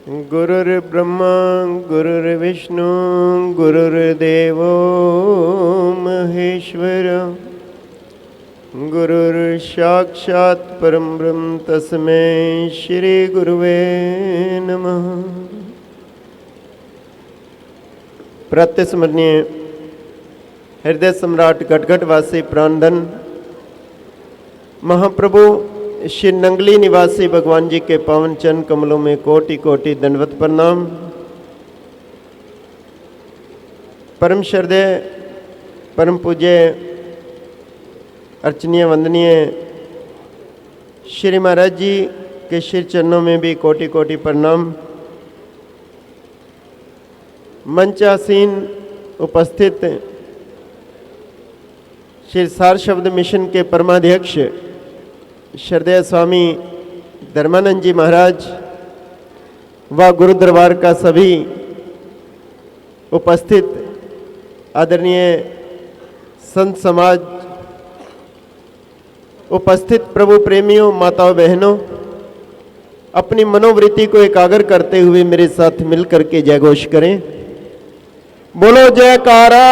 गुरुर्ब्रह्मा गुरुर्विष्णु गुरुर्देवो महेश्वर गुरुर्साक्षात् परम ब्रह्म तस्मै श्री गुरुवे नमः। प्रत्यस्मरणीय हृदय सम्राट गटगटवासी प्राणधन महाप्रभु श्री नंगली निवासी भगवान जी के पावन चरण कमलों में कोटि कोटि दंडवत प्रणाम। परम श्रद्धेय परम पूज्य अर्चनीय वंदनीय श्री महाराज जी के श्री चरणों में भी कोटि कोटि प्रणाम। मंचासीन उपस्थित श्री सार शब्द मिशन के परमाध्यक्ष श्रद्धेय स्वामी धर्मानंद जी महाराज व गुरु दरबार का सभी उपस्थित आदरणीय संत समाज, उपस्थित प्रभु प्रेमियों, माताओं बहनों, अपनी मनोवृत्ति को एकाग्र करते हुए मेरे साथ मिलकर के जयघोष करें। बोलो जयकारा,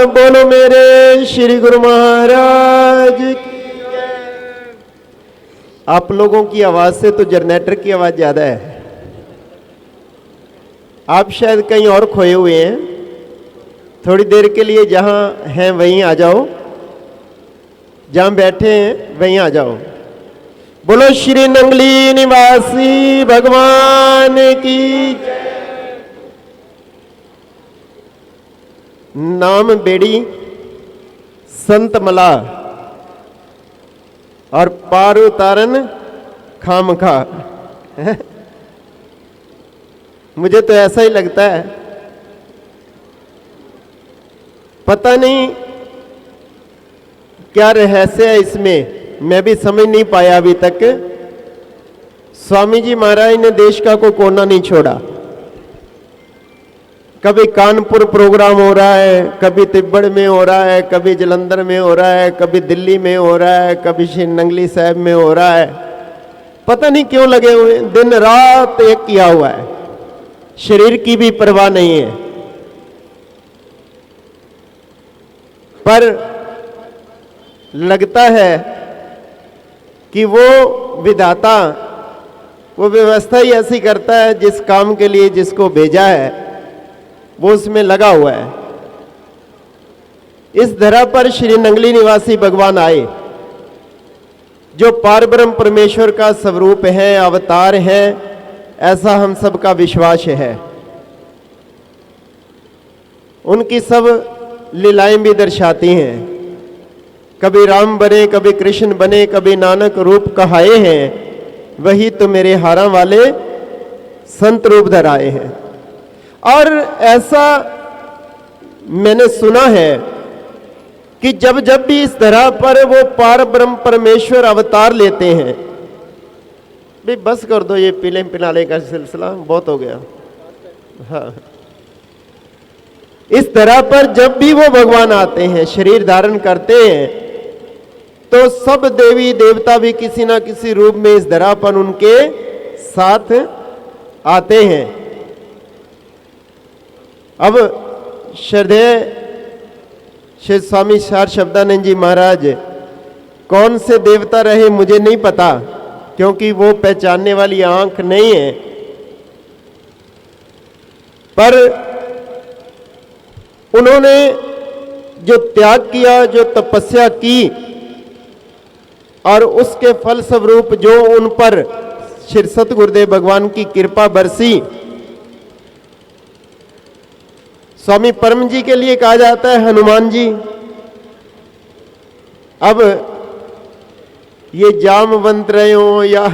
बोलो मेरे श्री गुरु महाराज की। आप लोगों की आवाज से तो जनरेटर की आवाज ज्यादा है। आप शायद कहीं और खोए हुए हैं। थोड़ी देर के लिए जहां हैं वहीं आ जाओ, जहां बैठे हैं वहीं आ जाओ। बोलो श्री नंगली निवासी भगवान की। नाम बेड़ी संत मला और पार उतारन खामखा। मुझे तो ऐसा ही लगता है। पता नहीं क्या रहस्य है इसमें, मैं भी समझ नहीं पाया अभी तक। स्वामी जी महाराज ने देश का कोई कोना नहीं छोड़ा। कभी कानपुर प्रोग्राम हो रहा है, कभी तिब्बत में हो रहा है, कभी जलंधर में हो रहा है, कभी दिल्ली में हो रहा है, कभी श्री नंगली साहब में हो रहा है। पता नहीं क्यों लगे हुए, दिन रात एक किया हुआ है। शरीर की भी परवाह नहीं है। पर लगता है कि वो विधाता, वो व्यवस्था ही ऐसी करता है, जिस काम के लिए जिसको भेजा है वो उसमें लगा हुआ है। इस धरा पर श्री नंगली निवासी भगवान आए, जो पार ब्रह्म परमेश्वर का स्वरूप है, अवतार है, ऐसा हम सब का विश्वास है। उनकी सब लीलाएं भी दर्शाती हैं। कभी राम बने, कभी कृष्ण बने, कभी नानक रूप कहाए हैं, वही तो मेरे हारा वाले संत रूप धराए हैं। और ऐसा मैंने सुना है कि जब जब भी इस धरा पर वो पार ब्रह्म परमेश्वर अवतार लेते हैं, भी बस कर दो ये पीले पिलाने का सिलसिला, बहुत हो गया। हाँ, इस धरा पर जब भी वो भगवान आते हैं, शरीर धारण करते हैं, तो सब देवी देवता भी किसी ना किसी रूप में इस धरा पर उनके साथ आते हैं। अब श्रद्धेय श्री स्वामी सार शब्दानंद जी महाराज कौन से देवता रहे मुझे नहीं पता, क्योंकि वो पहचानने वाली आंख नहीं है। पर उन्होंने जो त्याग किया, जो तपस्या की, और उसके फल स्वरूप जो उन पर श्री सतगुरुदेव भगवान की कृपा बरसी। स्वामी परम जी के लिए कहा जाता है हनुमान जी। अब ये जामवंत रहे हो या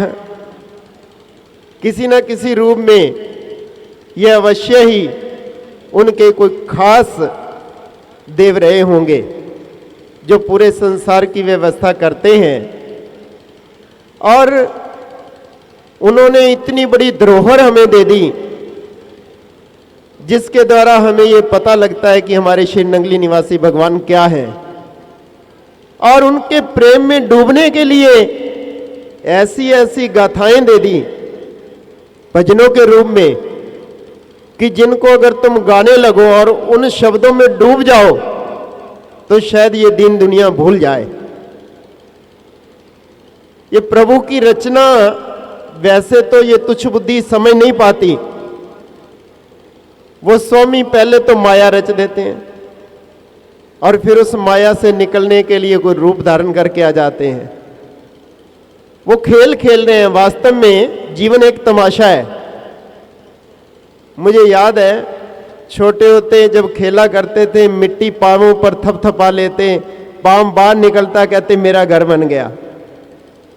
किसी न किसी रूप में, ये अवश्य ही उनके कोई खास देव रहे होंगे, जो पूरे संसार की व्यवस्था करते हैं। और उन्होंने इतनी बड़ी धरोहर हमें दे दी, जिसके द्वारा हमें ये पता लगता है कि हमारे श्री नंगली निवासी भगवान क्या है। और उनके प्रेम में डूबने के लिए ऐसी ऐसी गाथाएं दे दी भजनों के रूप में, कि जिनको अगर तुम गाने लगो और उन शब्दों में डूब जाओ तो शायद ये दीन दुनिया भूल जाए। ये प्रभु की रचना वैसे तो ये तुच्छ बुद्धि समझ नहीं पाती। वो स्वामी पहले तो माया रच देते हैं और फिर उस माया से निकलने के लिए कोई रूप धारण करके आ जाते हैं। वो खेल खेल रहे हैं। वास्तव में जीवन एक तमाशा है। मुझे याद है छोटे होते जब खेला करते थे, मिट्टी पांवों पर थपथपा लेते, पांव बाहर निकलता, कहते मेरा घर बन गया।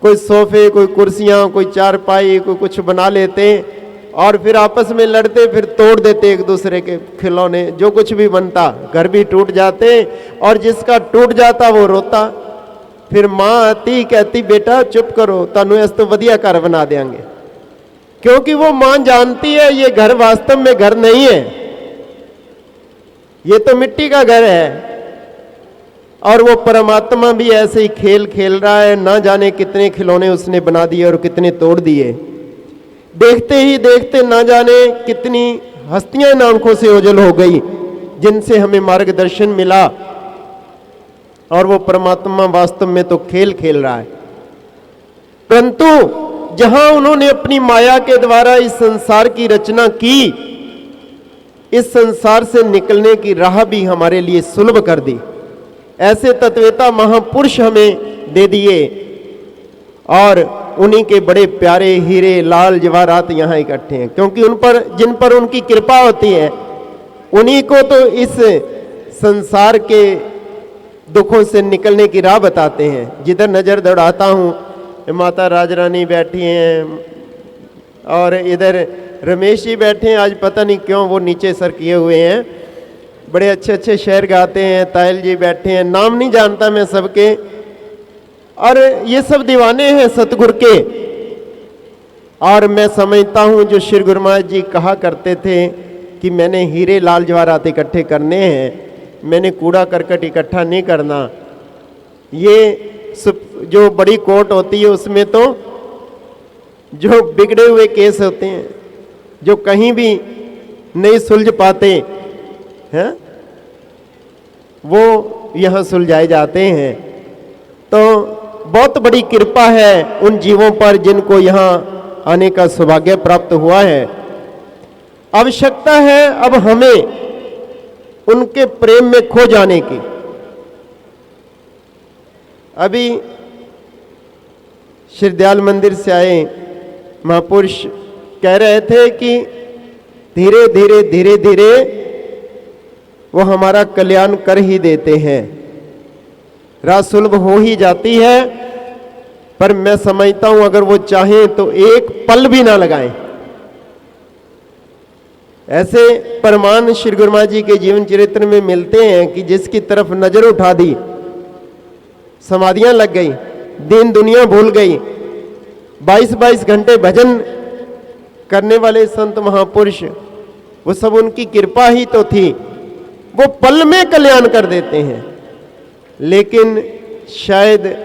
कोई सोफे, कोई कुर्सियां, कोई चारपाई, कोई कुछ बना लेते और फिर आपस में लड़ते, फिर तोड़ देते एक दूसरे के खिलौने। जो कुछ भी बनता, घर भी टूट जाते और जिसका टूट जाता वो रोता। फिर माँ आती, कहती बेटा चुप करो, तानू इस तो वधिया घर बना देंगे। क्योंकि वो माँ जानती है ये घर वास्तव में घर नहीं है, ये तो मिट्टी का घर है। और वो परमात्मा भी ऐसे ही खेल खेल रहा है। ना जाने कितने खिलौने उसने बना दिए और कितने तोड़ दिए। देखते ही देखते ना जाने कितनी हस्तियां इन आंखों से ओझल हो गई जिनसे हमें मार्गदर्शन मिला। और वो परमात्मा वास्तव में तो खेल खेल रहा है। परंतु जहां उन्होंने अपनी माया के द्वारा इस संसार की रचना की, इस संसार से निकलने की राह भी हमारे लिए सुलभ कर दी। ऐसे तत्वेता महापुरुष हमें दे दिए और उन्हीं के बड़े प्यारे हीरे लाल जवाहरात यहाँ इकट्ठे हैं। क्योंकि उन पर, जिन पर उनकी कृपा होती है, उन्हीं को तो इस संसार के दुखों से निकलने की राह बताते हैं। जिधर नजर दौड़ाता हूँ माता राजरानी बैठी हैं और इधर रमेश जी बैठे हैं। आज पता नहीं क्यों वो नीचे सर किए हुए हैं, बड़े अच्छे अच्छे शेर गाते हैं। तायल जी बैठे हैं, नाम नहीं जानता मैं सबके। और ये सब दीवाने हैं सतगुरु के। और मैं समझता हूँ जो श्री गुरु महाराज जी कहा करते थे कि मैंने हीरे लाल जवाहरात इकट्ठे करने हैं, मैंने कूड़ा करकट इकट्ठा नहीं करना। ये जो बड़ी कोर्ट होती है उसमें तो जो बिगड़े हुए केस होते हैं, जो कहीं भी नहीं सुलझ पाते हैं, वो यहाँ सुलझाए जाते हैं। तो बहुत बड़ी कृपा है उन जीवों पर जिनको यहाँ आने का सौभाग्य प्राप्त हुआ है। आवश्यकता है अब हमें उनके प्रेम में खो जाने की। अभी श्री दयाल मंदिर से आए महापुरुष कह रहे थे कि धीरे धीरे धीरे धीरे वो हमारा कल्याण कर ही देते हैं, राह सुलभ हो ही जाती है। पर मैं समझता हूं अगर वो चाहें तो एक पल भी ना लगाएं। ऐसे परमान श्री गुरु महाराज जी के जीवन चरित्र में मिलते हैं कि जिसकी तरफ नजर उठा दी समाधियां लग गई, दीन दुनिया भूल गई। 22-22 घंटे भजन करने वाले संत महापुरुष, वो सब उनकी कृपा ही तो थी। वो पल में कल्याण कर देते हैं। लेकिन शायद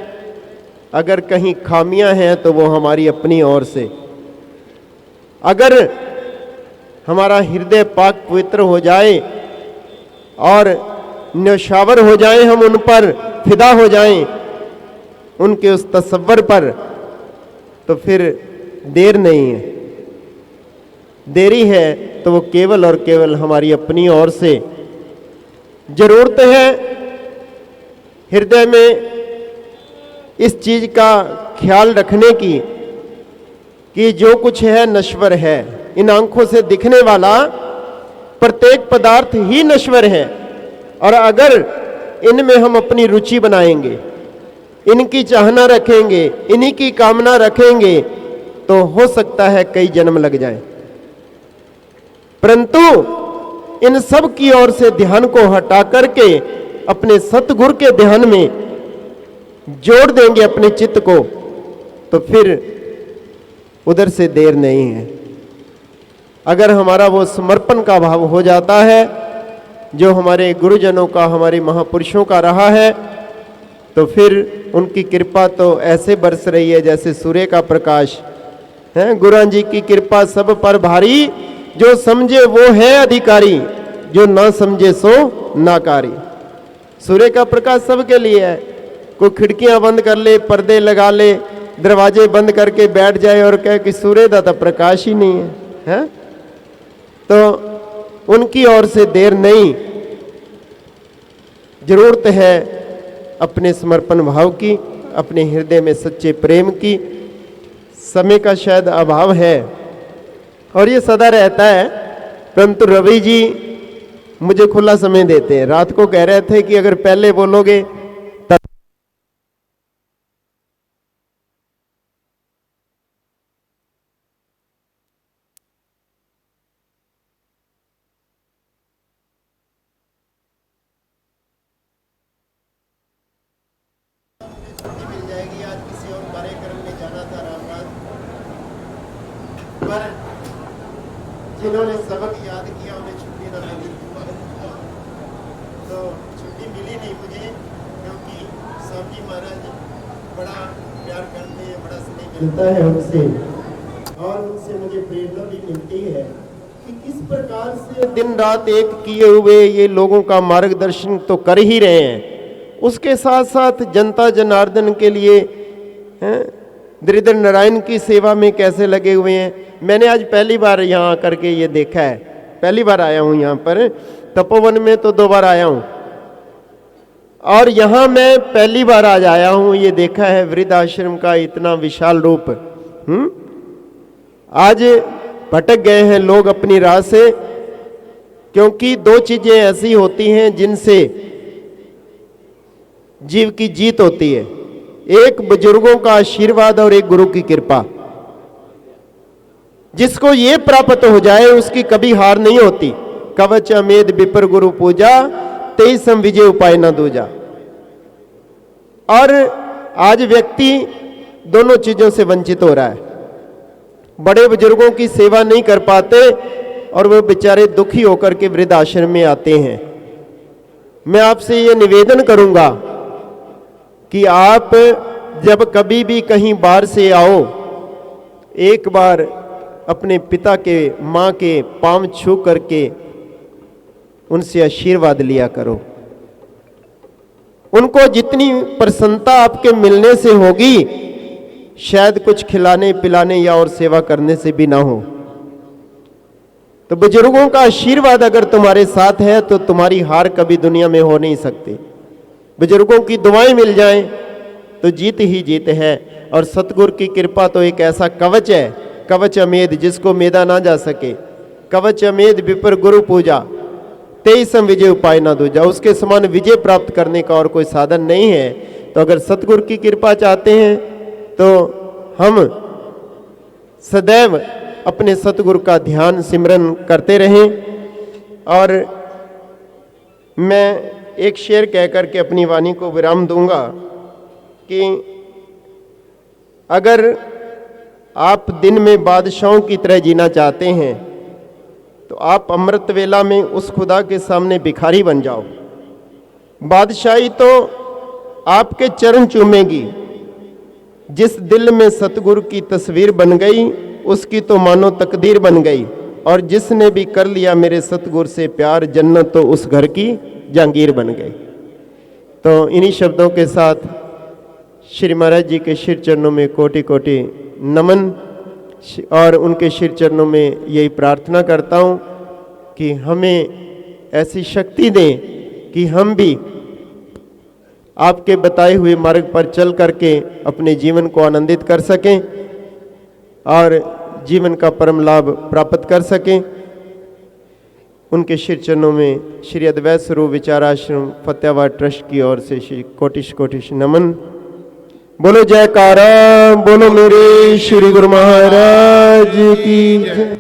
अगर कहीं खामियां हैं तो वो हमारी अपनी ओर से। अगर हमारा हृदय पाक पवित्र हो जाए और न्यौछावर हो जाए, हम उन पर फिदा हो जाएं, उनके उस तसव्वुर पर, तो फिर देर नहीं है। देरी है तो वो केवल और केवल हमारी अपनी ओर से। जरूरत है हृदय में इस चीज का ख्याल रखने की कि जो कुछ है नश्वर है। इन आंखों से दिखने वाला प्रत्येक पदार्थ ही नश्वर है। और अगर इनमें हम अपनी रुचि बनाएंगे, इनकी चाहना रखेंगे, इन्हीं की कामना रखेंगे, तो हो सकता है कई जन्म लग जाएं। परंतु इन सब की ओर से ध्यान को हटा करके अपने सतगुरु के ध्यान में जोड़ देंगे अपने चित्त को, तो फिर उधर से देर नहीं है। अगर हमारा वो समर्पण का भाव हो जाता है जो हमारे गुरुजनों का, हमारे महापुरुषों का रहा है, तो फिर उनकी कृपा तो ऐसे बरस रही है जैसे सूर्य का प्रकाश। हैं। गुरु जी की कृपा सब पर भारी, जो समझे वो है अधिकारी, जो ना समझे सो नाकारी। सूर्य का प्रकाश सबके लिए है। कोई खिड़कियां बंद कर ले, पर्दे लगा ले, दरवाजे बंद करके बैठ जाए और कहे कि सूर्य का तो प्रकाश ही नहीं है, हैं? तो उनकी ओर से देर नहीं, जरूरत है अपने समर्पण भाव की, अपने हृदय में सच्चे प्रेम की। समय का शायद अभाव है और ये सदा रहता है, परंतु रवि जी मुझे खुला समय देते हैं। रात को कह रहे थे कि अगर पहले बोलोगे तब मिल जाएगी। आज किसी और कार्यक्रम में जाना था रामराज, पर जिन्होंने सबक याद किया उन्हें छुट्टी ना मिली, तो छुट्टी मिली नहीं मुझे, क्योंकि स्वामी जी महाराज बड़ा प्यार करते हैं, बड़ा स्नेह मिलता है उनसे, और उनसे मुझे प्रेरणा भी मिलती है कि किस प्रकार से दिन रात एक किए हुए ये लोगों का मार्गदर्शन तो कर ही रहे हैं, उसके साथ साथ जनता जनार्दन के लिए दरिद्र नारायण की सेवा में कैसे लगे हुए हैं। मैंने आज पहली बार यहाँ आकर के ये देखा है, पहली बार आया हूँ यहाँ पर। तपोवन में तो 2 बार आया हूँ, और यहाँ मैं पहली बार आज आया हूँ, ये देखा है वृद्ध आश्रम का इतना विशाल रूप। आज भटक गए हैं लोग अपनी राह से, क्योंकि 2 चीजें ऐसी होती हैं जिनसे जीव की जीत होती है, एक बुजुर्गों का आशीर्वाद और एक गुरु की कृपा। जिसको ये प्राप्त हो जाए उसकी कभी हार नहीं होती। कवच अमेद विपर गुरु पूजा, तेई सम विजय उपाय न दूजा। और आज व्यक्ति दोनों चीजों से वंचित हो रहा है। बड़े बुजुर्गों की सेवा नहीं कर पाते और वो बेचारे दुखी होकर के वृद्ध आश्रम में आते हैं। मैं आपसे ये निवेदन करूंगा कि आप जब कभी भी कहीं बाहर से आओ, एक बार अपने पिता के, माँ के पांव छू करके उनसे आशीर्वाद लिया करो। उनको जितनी प्रसन्नता आपके मिलने से होगी, शायद कुछ खिलाने पिलाने या और सेवा करने से भी ना हो। तो बुजुर्गों का आशीर्वाद अगर तुम्हारे साथ है तो तुम्हारी हार कभी दुनिया में हो नहीं सकती। बुजुर्गों की दुआएं मिल जाएं तो जीत ही जीत है। और सतगुरु की कृपा तो एक ऐसा कवच है, कवच अमेद, जिसको मेदा ना जा सके। कवच अमेद विपर गुरु पूजा, तेई सम विजय उपाय ना दूजा। उसके समान विजय प्राप्त करने का और कोई साधन नहीं है। तो अगर सतगुरु की कृपा चाहते हैं तो हम सदैव अपने सतगुरु का ध्यान सिमरन करते रहें। और मैं एक शेर कह करके अपनी वाणी को विराम दूंगा कि अगर आप दिन में बादशाहों की तरह जीना चाहते हैं तो आप अमृत वेला में उस खुदा के सामने भिखारी बन जाओ। बादशाही तो आपके चरण चूमेगी। जिस दिल में सतगुरु की तस्वीर बन गई उसकी तो मानो तकदीर बन गई। और जिसने भी कर लिया मेरे सतगुरु से प्यार, जन्नत तो उस घर की जहांगीर बन गई। तो इन्हीं शब्दों के साथ श्री महाराज जी के शिर चरणों में कोटि कोटि नमन, और उनके शिर चरणों में यही प्रार्थना करता हूँ कि हमें ऐसी शक्ति दें कि हम भी आपके बताए हुए मार्ग पर चल करके अपने जीवन को आनंदित कर सकें और जीवन का परम लाभ प्राप्त कर सकें। उनके शिर चरणों में श्री अद्वैत स्वरूप विचाराश्रम फतेहाबाद ट्रस्ट की ओर से श्री कोटिश कोटिश नमन। बोलो जयकारा, बोलो मेरे श्री गुरु महाराज की जय।